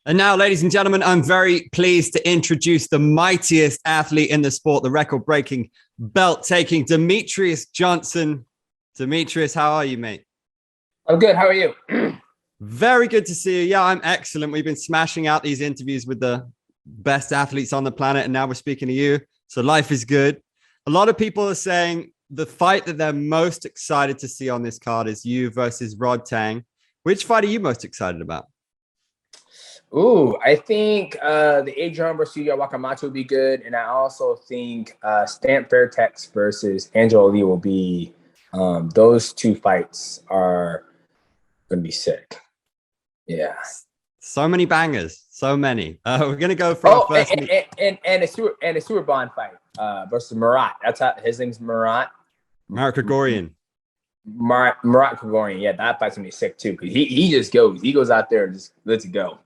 And now, ladies and gentlemen, I'm very pleased to introduce the mightiest athlete in the sport, the record-breaking, belt-taking Demetrious Johnson. Demetrious, how are you, mate? I'm good. How are you? Very good to see you. Yeah, I'm excellent. We've been smashing out these interviews with the best athletes on the planet, and now we're speaking to you. So life is good. A lot of people are saying the fight that they're most excited to see on this card is you versus Rodtang. Which fight are you most excited about? Ooh, I think the Adrian versus Yuya Wakamatsu will be good. And I also think Stamp Fairtex versus Angela Lee will be, those two fights are going to be sick. Yeah. So many bangers. So many. We're going to go for our first. And a Super Bond fight versus Murat. That's how his name's Murat. Mark Gregorian. Murat Gregorian. Yeah, that fight's going to be sick too. Because he just goes. He goes out there and just lets it go.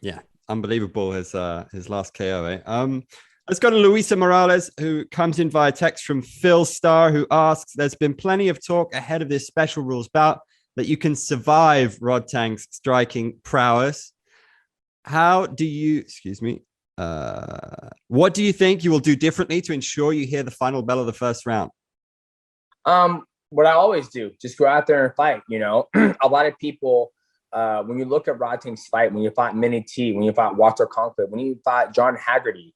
Yeah, unbelievable his last KO. Let's go to Luisa Morales, who comes in via text from Phil Starr, who asks, there's been plenty of talk ahead of this special rules bout that you can survive Rodtang's striking prowess. What do you think you will do differently to ensure you hear the final bell of the first round? What I always do, just go out there and fight, A lot of people, when you look at Rodtang's fight, when you fought Minnie T, when you fought Walter Conklin, when you fought John Haggerty,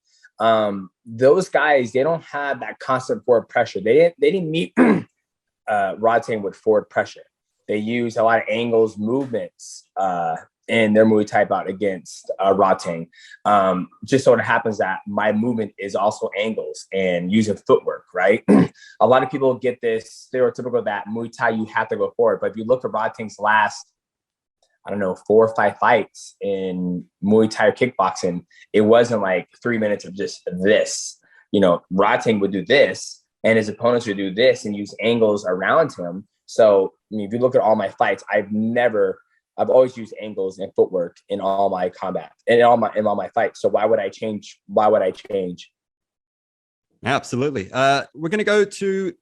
those guys, they don't have that constant forward pressure. They didn't meet Rodtang with forward pressure. They use a lot of angles, movements in their Muay Thai bout against Rodtang. Just so it happens that my movement is also angles and using footwork, right? A lot of people get this stereotypical that Muay Thai, you have to go forward. But if you look at Rodtang's last, 4 or 5 fights in Muay Thai or kickboxing, it wasn't like 3 minutes of just this. Rodtang would do this and his opponents would do this and use angles around him. So, if you look at all my fights, I've always used angles and footwork in all my combat and in all my fights. So why would I change? Absolutely. We're going to go to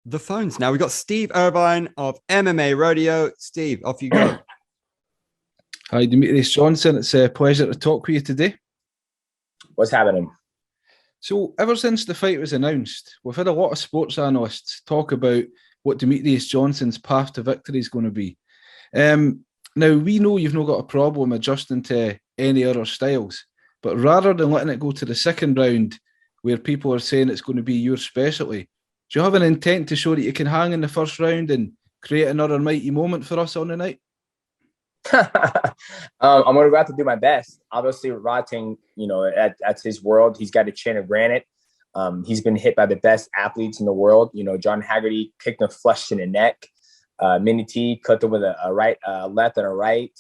the phones now. We've got Steve Irvine of MMA Rodeo. Steve, off you go. Hi, Demetrious Johnson. It's a pleasure to talk with you today. What's happening? So, ever since the fight was announced, we've had a lot of sports analysts talk about what Demetrious Johnson's path to victory is going to be. Now, we know you've not got a problem adjusting to any other styles, but rather than letting it go to the second round where people are saying it's going to be your specialty, do you have an intent to show that you can hang in the first round and create another mighty moment for us on the night? I'm going to go out to do my best. Obviously, Rodtang, that's his world. He's got a chin of granite. He's been hit by the best athletes in the world. John Haggerty kicked him flush in the neck. Minnie T cut him with a right, left and a right.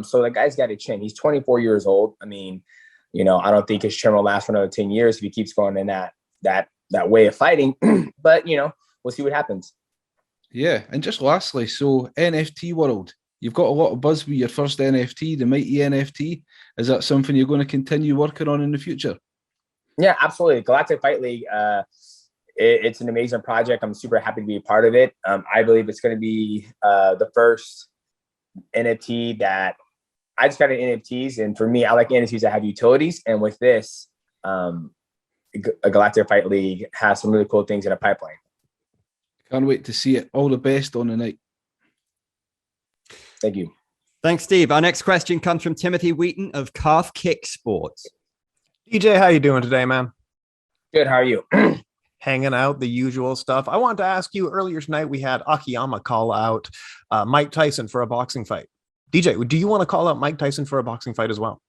So the guy's got a chin. He's 24 years old. I don't think his chin will last for another 10 years if he keeps going in that way of fighting. But, we'll see what happens. Yeah. And just lastly, so NFT world, you've got a lot of buzz with your first NFT, the Mighty NFT. Is that something you're going to continue working on in the future? Yeah, absolutely. Galactic Fight League, it's an amazing project. I'm super happy to be a part of it. I believe it's going to be the first NFT that I just got an NFTs. And for me, I like NFTs that have utilities. And with this, a Galactic Fight League has some really cool things in a pipeline. Can't wait to see it. All the best on the night. Thank you. Thanks, Steve. Our next question comes from Timothy Wheaton of Calf Kick Sports. DJ, how you doing today, man? Good. How are you? Hanging out, the usual stuff. I wanted to ask you, earlier tonight, we had Akiyama call out Mike Tyson for a boxing fight. DJ, do you want to call out Mike Tyson for a boxing fight as well?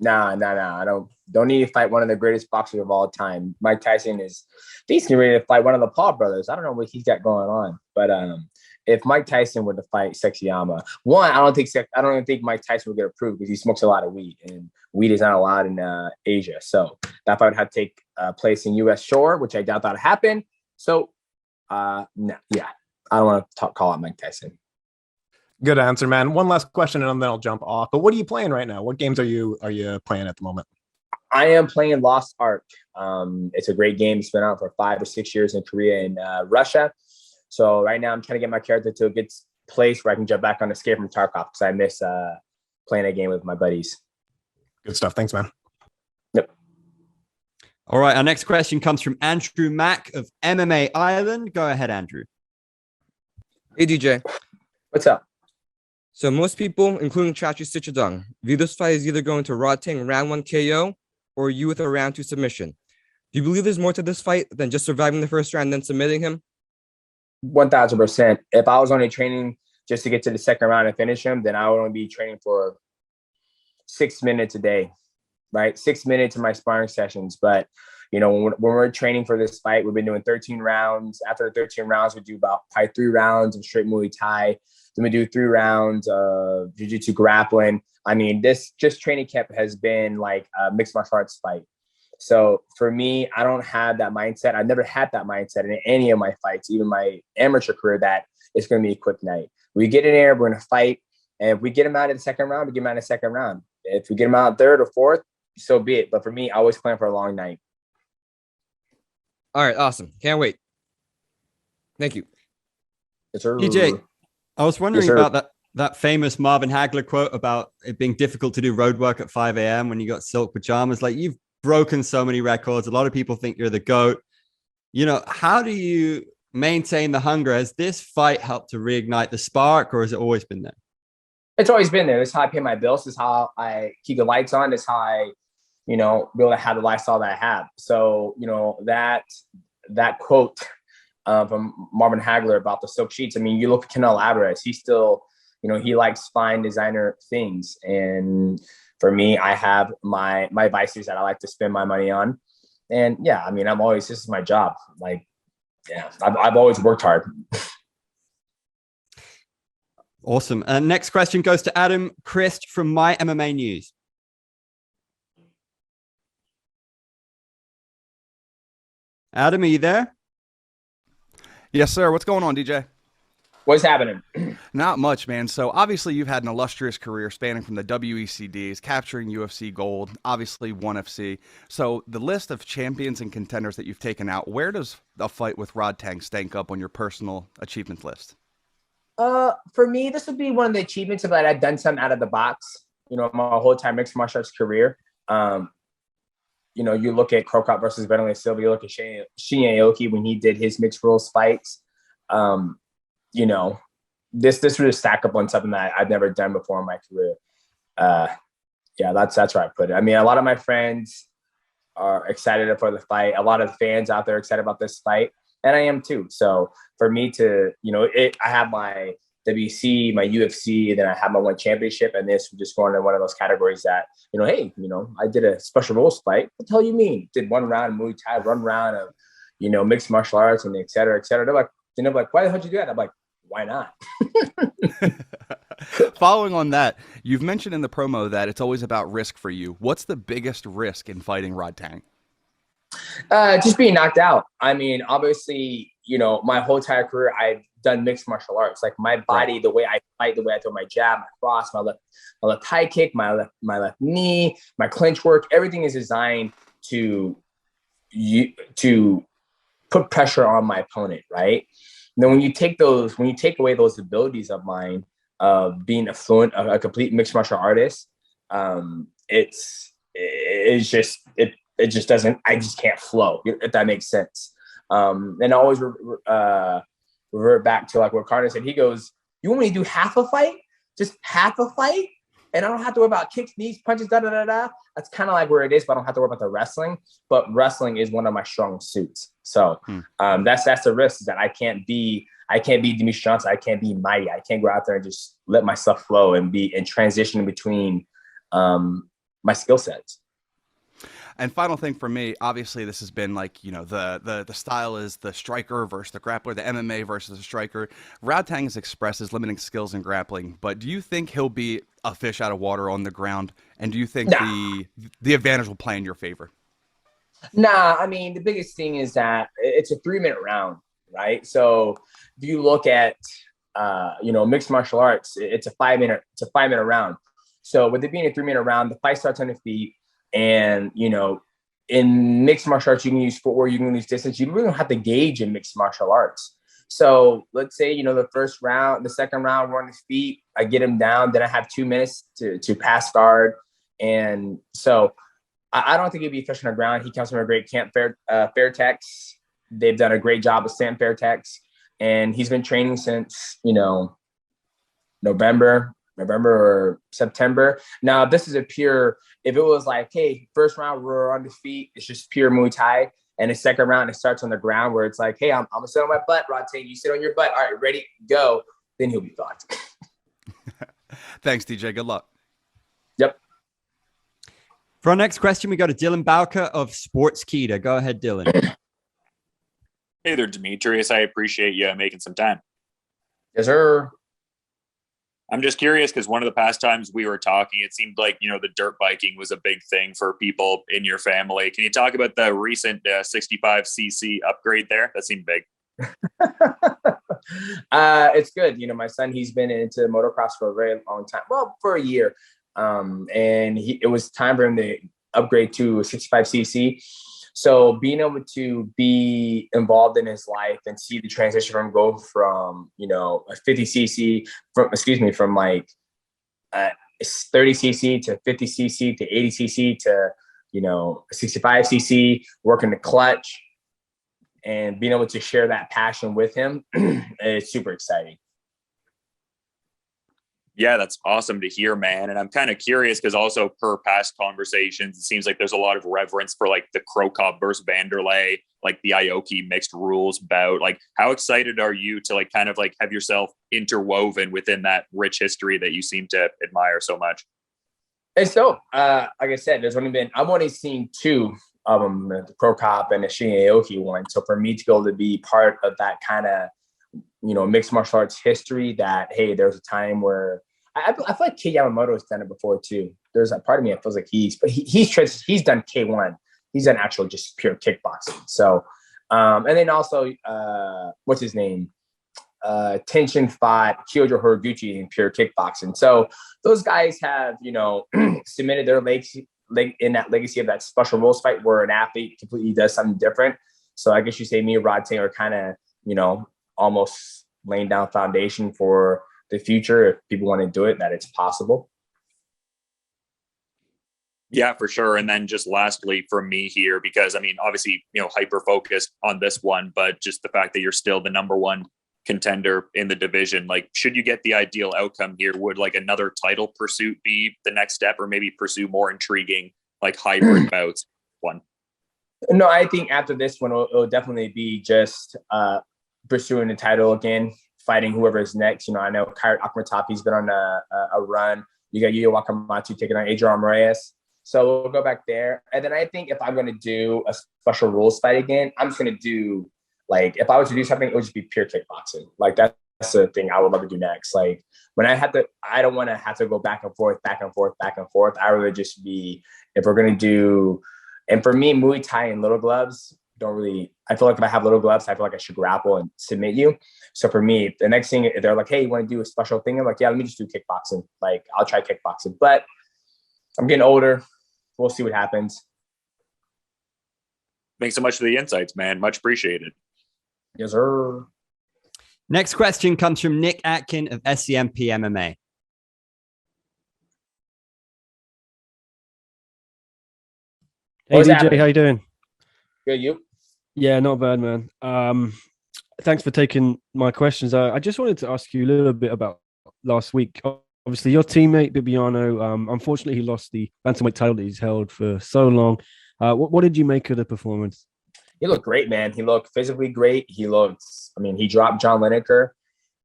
Nah. I don't need to fight one of the greatest boxers of all time. Mike Tyson is decently ready to fight one of the Paul brothers. I don't know what he's got going on, but if Mike Tyson were to fight Sexyama, I don't even think Mike Tyson would get approved because he smokes a lot of weed, and weed is not allowed in Asia. So that fight would have to take place in U.S. shore, which I doubt that'll happen. So, I don't want to call out Mike Tyson. Good answer, man. One last question, and then I'll jump off. But what are you playing right now? What games are you playing at the moment? I am playing Lost Ark. It's a great game. It's been out for 5 or 6 years in Korea and Russia. So right now I'm trying to get my character to a good place where I can jump back on Escape from Tarkov because I miss playing a game with my buddies. Good stuff. Thanks, man. Yep. All right. Our next question comes from Andrew Mack of MMA Ireland. Go ahead, Andrew. Hey, DJ. What's up? So most people, including Demetrious Johnson, view this fight as either going to Rodtang round 1 KO or you with a round 2 submission. Do you believe there's more to this fight than just surviving the first round and then submitting him? 1,000%. If I was only training just to get to the second round and finish him, then I would only be training for 6 minutes a day, right? 6 minutes in my sparring sessions. But, you know, when we're training for this fight, we've been doing 13 rounds. After the 13 rounds, we do about probably 3 rounds of straight Muay Thai. Then we do 3 rounds of jiu-jitsu grappling. I mean, this just training camp has been like a mixed martial arts fight. So for me, I don't have that mindset. I've never had that mindset in any of my fights, even my amateur career, that it's going to be a quick night. We get in there, we're going to fight. And if we get him out in the second round, we get him out in the second round. If we get him out third or fourth, so be it. But for me, I always plan for a long night. All right, awesome. Can't wait. Thank you. Yes, sir. DJ, I was wondering Yes, sir. about that famous Marvin Hagler quote about it being difficult to do road work at 5 a.m. when you got silk pajamas. Like, you've broken so many records. A lot of people think you're the GOAT. You know, how do you maintain the hunger? Has this fight helped to reignite the spark, or has it always been there? It's always been there. This is how I pay my bills. This is how I keep the lights on. This is how I, you know, be able to have the lifestyle that I have. So, you know, that quote from Marvin Hagler about the silk sheets. I mean, you look at Canelo Alvarez. He's still, you know, he likes fine designer things. And for me, I have my vices that I like to spend my money on. And yeah, I mean, this is my job. Like, yeah, I've always worked hard. Awesome. And next question goes to Adam Christ from My MMA News. Adam, are you there? Yes, sir. What's going on, DJ? What's happening? Not much, man. So obviously you've had an illustrious career spanning from the WECDs, capturing UFC gold, obviously ONE FC. So the list of champions and contenders that you've taken out, where does a fight with Rodtang stank up on your personal achievement list? For me, this would be one of the achievements of that I've done something out of the box, you know, my whole time mixed martial arts career. You know, you look at Krokop versus Bentley Silva, you look at Shinya Aoki when he did his mixed rules fights. You know, this would stack up on something that I've never done before in my career. Yeah, that's where I put it. I mean, a lot of my friends are excited for the fight. A lot of fans out there are excited about this fight, and I am too. So for me to, you know, I have my WC, my UFC, then I have my ONE championship, and this would just go into one of those categories that, you know, hey, you know, I did a special rules fight. What the hell you mean? Did 1 round of Muay Thai, 1 round of, you know, mixed martial arts, and et cetera, et cetera. They're like, why the hell did you do that? I'm like, why not? Following on that, you've mentioned in the promo that it's always about risk for you. What's the biggest risk in fighting Rodtang? Just being knocked out. I mean, obviously, you know, my whole entire career, I've done mixed martial arts. Like my body, the way I fight, the way I throw my jab, my cross, my left high kick, my left knee, my clinch work, everything is designed to put pressure on my opponent, right? And then when you take away those abilities of mine of being a complete mixed martial artist, it just doesn't, I just can't flow, if that makes sense. And I always revert back to like what Carter said. He goes, you want me to do half a fight? Just half a fight? And I don't have to worry about kicks, knees, punches, da-da-da-da. That's kind of like where it is, but I don't have to worry about the wrestling. But wrestling is one of my strong suits. So that's the risk, is that I can't be Demetrious Johnson. I can't be mighty. I can't go out there and just let myself flow and be in transition between my skill sets. And final thing for me, obviously this has been like, you know, the style is the striker versus the grappler, the MMA versus the striker. Rodtang has expressed his limiting skills in grappling, but do you think he'll be a fish out of water on the ground? And do you think the advantage will play in your favor? Nah, I mean, the biggest thing is that it's a 3-minute round, right? So if you look at, you know, mixed martial arts, it's a 5-minute round. So with it being a 3-minute round, the fight starts on the feet. And, you know, in mixed martial arts, you can use footwork, you can use distance. You really don't have to gauge in mixed martial arts. So let's say, the first round, the second round, we're on his feet. I get him down. Then I have 2 minutes to pass guard. And so I don't think he'd be efficient on the ground. He comes from a great camp, Fairtex. They've done a great job with Sam Fairtex. And he's been training since, November or September. Now, this is if it was like, hey, first round, we're on the feet, it's just pure Muay Thai. And the second round, it starts on the ground where it's like, hey, I'm going to sit on my butt, Rodtang. You sit on your butt. All right, ready, go. Then he'll be fucked. Thanks, DJ. Good luck. Yep. For our next question, we go to Dylan Bowker of Sportskeeda. Go ahead, Dylan. Hey there, Demetrious. I appreciate you making some time. Yes, sir. I'm just curious because one of the past times we were talking, it seemed like, the dirt biking was a big thing for people in your family. Can you talk about the recent 65cc upgrade there? That seemed big. It's good. My son, he's been into motocross for a very long time. Well, for a year. And it was time for him to upgrade to a 65cc. So being able to be involved in his life and see the transition from go from, a 50cc from like 30cc to 50cc to 80cc to, 65cc, working the clutch and being able to share that passion with him is super exciting. Yeah, that's awesome to hear, man. And I'm kind of curious because also per past conversations, it seems like there's a lot of reverence for like the Crow Cup versus Vanderlei, like the Aoki mixed rules bout. Like, how excited are you to like kind of like have yourself interwoven within that rich history that you seem to admire so much? It's dope. Like I said, I've only seen 2 of them, the Crow Cup and the Shinya Aoki one. So for me to be able to be part of that kind of, mixed martial arts history, that, hey, there's a time where I feel like Kei Yamamoto has done it before too. There's a part of me that feels like he's done K1. He's done actual just pure kickboxing. So, and then also, what's his name? Tenshin fought Kyojo Horiguchi in pure kickboxing. So those guys have, cemented their legacy in that legacy of that special rules fight where an athlete completely does something different. So I guess you say me and Rodtang are kind of, almost laying down foundation for the future. If people want to do it, that it's possible. Yeah, for sure. And then just lastly from me here, because I mean, obviously, hyper focused on this one, but just the fact that you're still the number one contender in the division, like, should you get the ideal outcome here, would like another title pursuit be the next step, or maybe pursue more intriguing, like hybrid bouts? One. No, I think after this one, it'll definitely be just pursuing the title again, fighting whoever is next. I know Kyrat Akhmatapi's been on a run. You got Yuya Wakamatsu taking on Adrian Moraes. So we'll go back there. And then I think if I'm going to do a special rules fight again, I'm just going to do, like, if I was to do something, it would just be pure kickboxing. Like, that's the thing I would love to do next. Like, when I don't want to have to go back and forth. I rather just be, if we're going to do, and for me, Muay Thai and little gloves don't really, I feel like if I have little gloves, I feel like I should grapple and submit you. So for me, the next thing, if they're like, hey, you want to do a special thing? I'm like, yeah, let me just do kickboxing. Like, I'll try kickboxing. But I'm getting older. We'll see what happens. Thanks so much for the insights, man. Much appreciated. Yes, sir. Next question comes from Nick Atkin of SCMP MMA. Hey, DJ, how you doing? Good, you? Yeah, not bad, man. Thanks for taking my questions. I just wanted to ask you a little bit about last week. Obviously, your teammate, Bibiano, unfortunately, he lost the bantamweight title that he's held for so long. What did you make of the performance? He looked great, man. He looked physically great. He dropped John Lineker,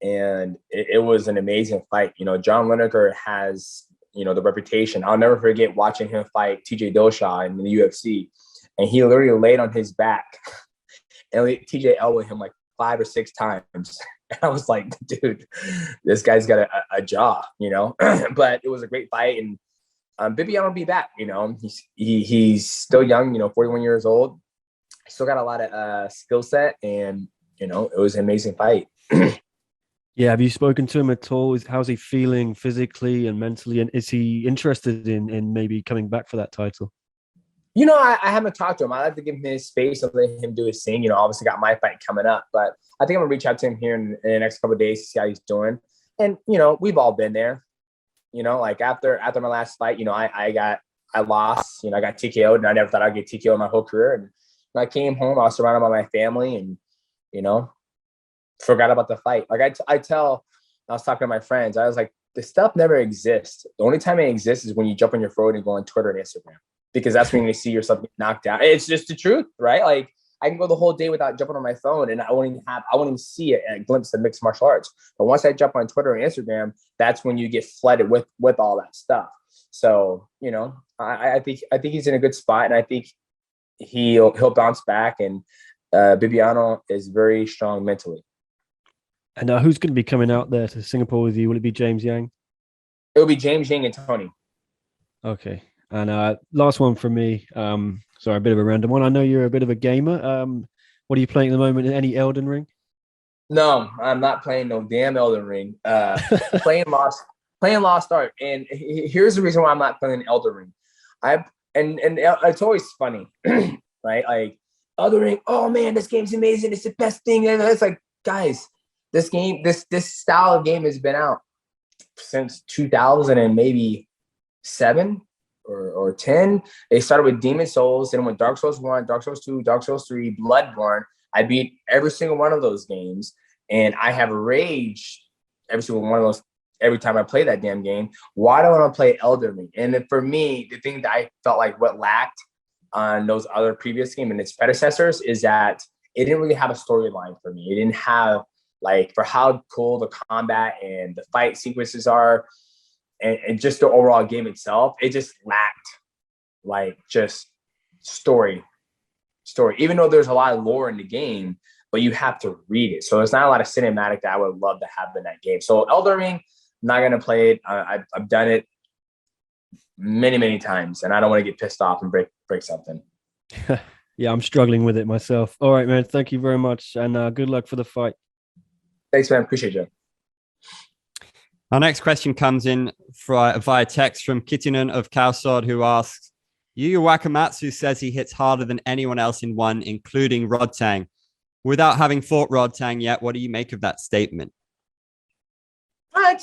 and it was an amazing fight. John Lineker has, the reputation. I'll never forget watching him fight TJ Dillashaw in the UFC, and he literally laid on his back and TJ elbowed him like 5 or 6 times. And I was like, dude, this guy's got a jaw, but it was a great fight. And Bibiano will be back, he's still young, 41 years old. Still got a lot of skill set, and, it was an amazing fight. Yeah, have you spoken to him at all? How's he feeling physically and mentally? And is he interested in maybe coming back for that title? I haven't talked to him. I like to give him his space and let him do his thing. Obviously got my fight coming up, but I think I'm gonna reach out to him here in the next couple of days to see how he's doing. And we've all been there. Like after my last fight, I lost. I got TKO'd, and I never thought I'd get TKO'd my whole career. And when I came home, I was surrounded by my family, and forgot about the fight. Like I was talking to my friends. I was like, this stuff never exists. The only time it exists is when you jump on your phone and go on Twitter and Instagram, because that's when you see yourself get knocked out. It's just the truth, right? Like I can go the whole day without jumping on my phone, and I won't even see a glimpse of mixed martial arts. But once I jump on Twitter and Instagram, that's when you get flooded with all that stuff. So I think he's in a good spot, and I think he'll bounce back. And Bibiano is very strong mentally. And who's going to be coming out there to Singapore with you? Will it be James Yang? It will be James Yang and Tony. Okay. And last one from me. Sorry, a bit of a random one. I know you're a bit of a gamer. What are you playing at the moment? Any Elden Ring? No, I'm not playing no damn Elden Ring. Playing Lost Ark. And here's the reason why I'm not playing Elden Ring. And it's always funny, right? Like Elden Ring. Oh man, this game's amazing. It's the best thing. And it's like, guys, this game, this style of game has been out since 2000 and maybe 7 or 10. They started with Demon Souls, then went Dark Souls 1, Dark Souls 2, Dark Souls 3, Bloodborne. I beat every single one of those games, and I have raged every single one of those every time I play that damn game. Why do I want to play Elden Ring? And then for me, the thing that I felt like what lacked on those other previous games and its predecessors is that it didn't really have a storyline for me. It didn't have, like, for how cool the combat and the fight sequences are, and just the overall game itself, it just lacked, like, just story. Even though there's a lot of lore in the game, but you have to read it. So there's not a lot of cinematic that I would love to have in that game. So Elden Ring, not going to play it. I've done it many, many times, and I don't want to get pissed off and break something. Yeah, I'm struggling with it myself. All right, man. Thank you very much, and good luck for the fight. Thanks, man. Appreciate you. Our next question comes in via text from Kittinan of Kalsod, who asks, Yuya Wakamatsu says he hits harder than anyone else in one, including Rodtang. Without having fought Rodtang yet, what do you make of that statement? It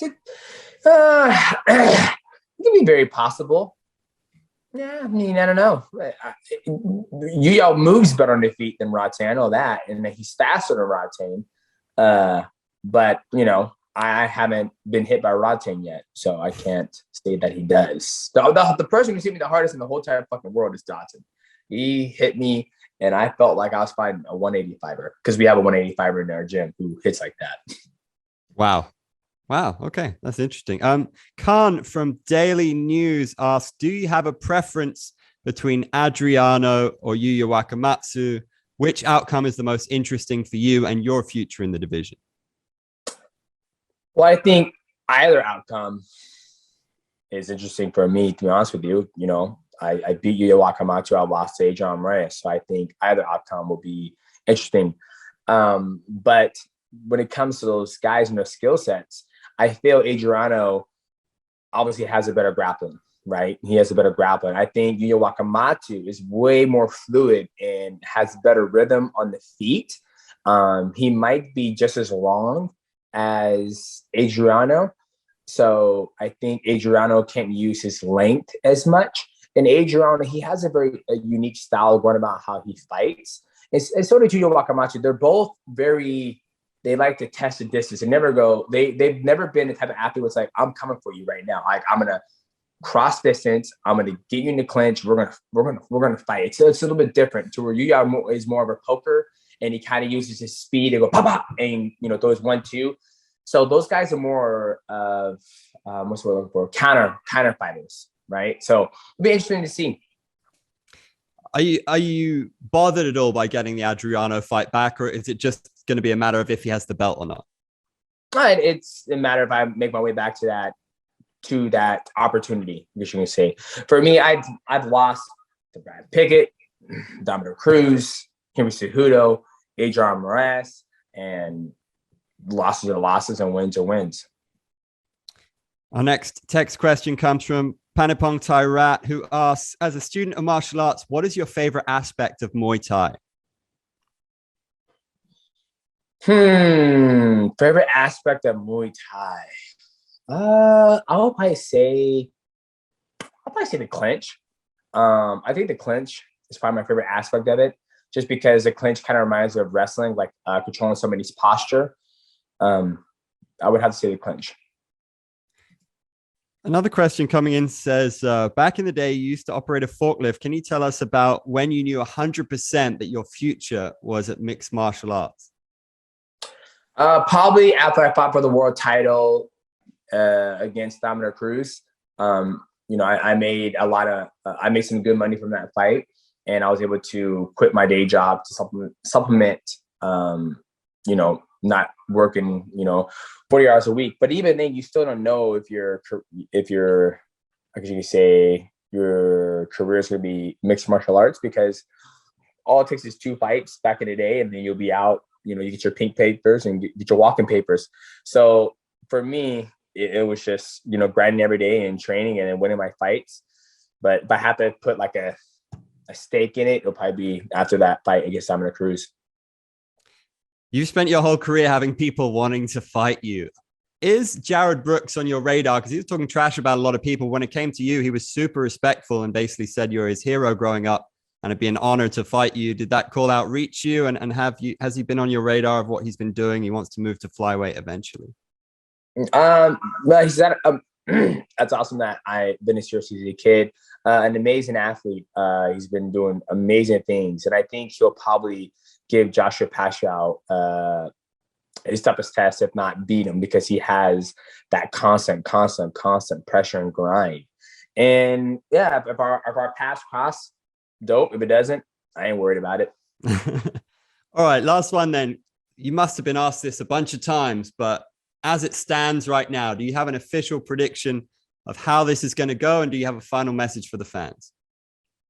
can be very possible. Yeah, I mean, I don't know. Yuya moves better on the feet than Rodtang. I know that, and he's faster than Rodtang. But I haven't been hit by Rodtang yet, so I can't say that he does. The person who's hit me the hardest in the whole entire fucking world is Johnson. He hit me, and I felt like I was fighting a 185er, because we have a 185er in our gym who hits like that. Wow. Okay, that's interesting. Khan from Daily News asks, do you have a preference between Adriano or Yuya Wakamatsu? Which outcome is the most interesting for you and your future in the division? Well, I think either outcome is interesting for me, to be honest with you. I beat Yuya Wakamatsu. I lost to Adrian Reyes. So I think either outcome will be interesting. But when it comes to those guys and their skill sets, I feel Adriano obviously has a better grappling, right? He has a better grappling. I think Yuya Wakamatsu is way more fluid and has better rhythm on the feet. He might be just as long as Adriano. So I think Adriano can't use his length as much. And Adriano, he has a very unique style of going about how he fights. And so did Yuya Wakamatsu. They're both they like to test the distance and never go. They've never been the type of athlete who's like, I'm coming for you right now. Like, I'm gonna cross distance. I'm gonna get you in the clinch. We're gonna fight. It's a little bit different to where Yuya is more of a poker, and he kind of uses his speed to go pop pop and throws 1-2. So those guys are more of what's the word looking for? Counter fighters, right? So it'll be interesting to see. Are you bothered at all by getting the Adriano fight back, or is it just going to be a matter of if he has the belt or not? It's a matter if I make my way back to that opportunity, I guess you can say. For me, I've lost to Brad Pickett, Dominic Cruz, Henry Cejudo, Adrian Moraes, and losses are losses and wins are wins. Our next text question comes from Panipong Thairat, who asks, as a student of martial arts, what is your favorite aspect of Muay Thai? Favorite aspect of Muay Thai. I'll probably say the clinch. I think the clinch is probably my favorite aspect of it, just because the clinch kind of reminds me of wrestling, like controlling somebody's posture. I would have to say the clinch. Another question coming in says, back in the day, you used to operate a forklift. Can you tell us about when you knew 100% that your future was at mixed martial arts? Probably after I fought for the world title against Dominic Cruz. I made I made some good money from that fight, and I was able to quit my day job to supplement, not working, 40 hours a week. But even then, you still don't know if your I guess you could say, your career is going to be mixed martial arts, because all it takes is 2 fights back in the day, and then you'll be out. You get your pink papers and get your walking papers. So for me, it was just, grinding every day and training and then winning my fights. But if I have to put like a stake in it, it'll probably be after that fight against Dominic Cruz. You've spent your whole career having people wanting to fight you. Is Jared Brooks on your radar? Because he was talking trash about a lot of people. When it came to you, he was super respectful and basically said you're his hero growing up and it'd be an honor to fight you. Did that call out reach you? And has he been on your radar of what he's been doing? He wants to move to flyweight eventually. No, he's that. That's awesome that I've been as serious as a kid. An amazing athlete. He's been doing amazing things, and I think he'll probably give Joshua Pascal his toughest test, if not beat him, because he has that constant pressure and grind. And yeah, if our paths cross, dope. If it doesn't, I ain't worried about it. All right, last one then. You must have been asked this a bunch of times, but as it stands right now, do you have an official prediction of how this is going to go? And do you have a final message for the fans?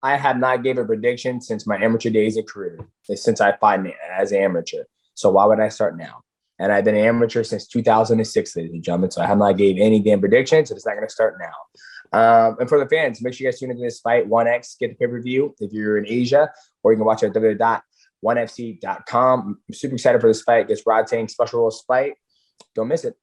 I have not gave a prediction since my amateur days of career, since I fought as an amateur. So why would I start now? And I've been an amateur since 2006, ladies and gentlemen. So I have not gave any damn predictions, and it's not going to start now. And for the fans, make sure you guys tune into this fight, 1X, get the pay-per-view if you're in Asia, or you can watch it at www.1fc.com. I'm super excited for this fight against Rodtang, special rules fight. Don't miss it.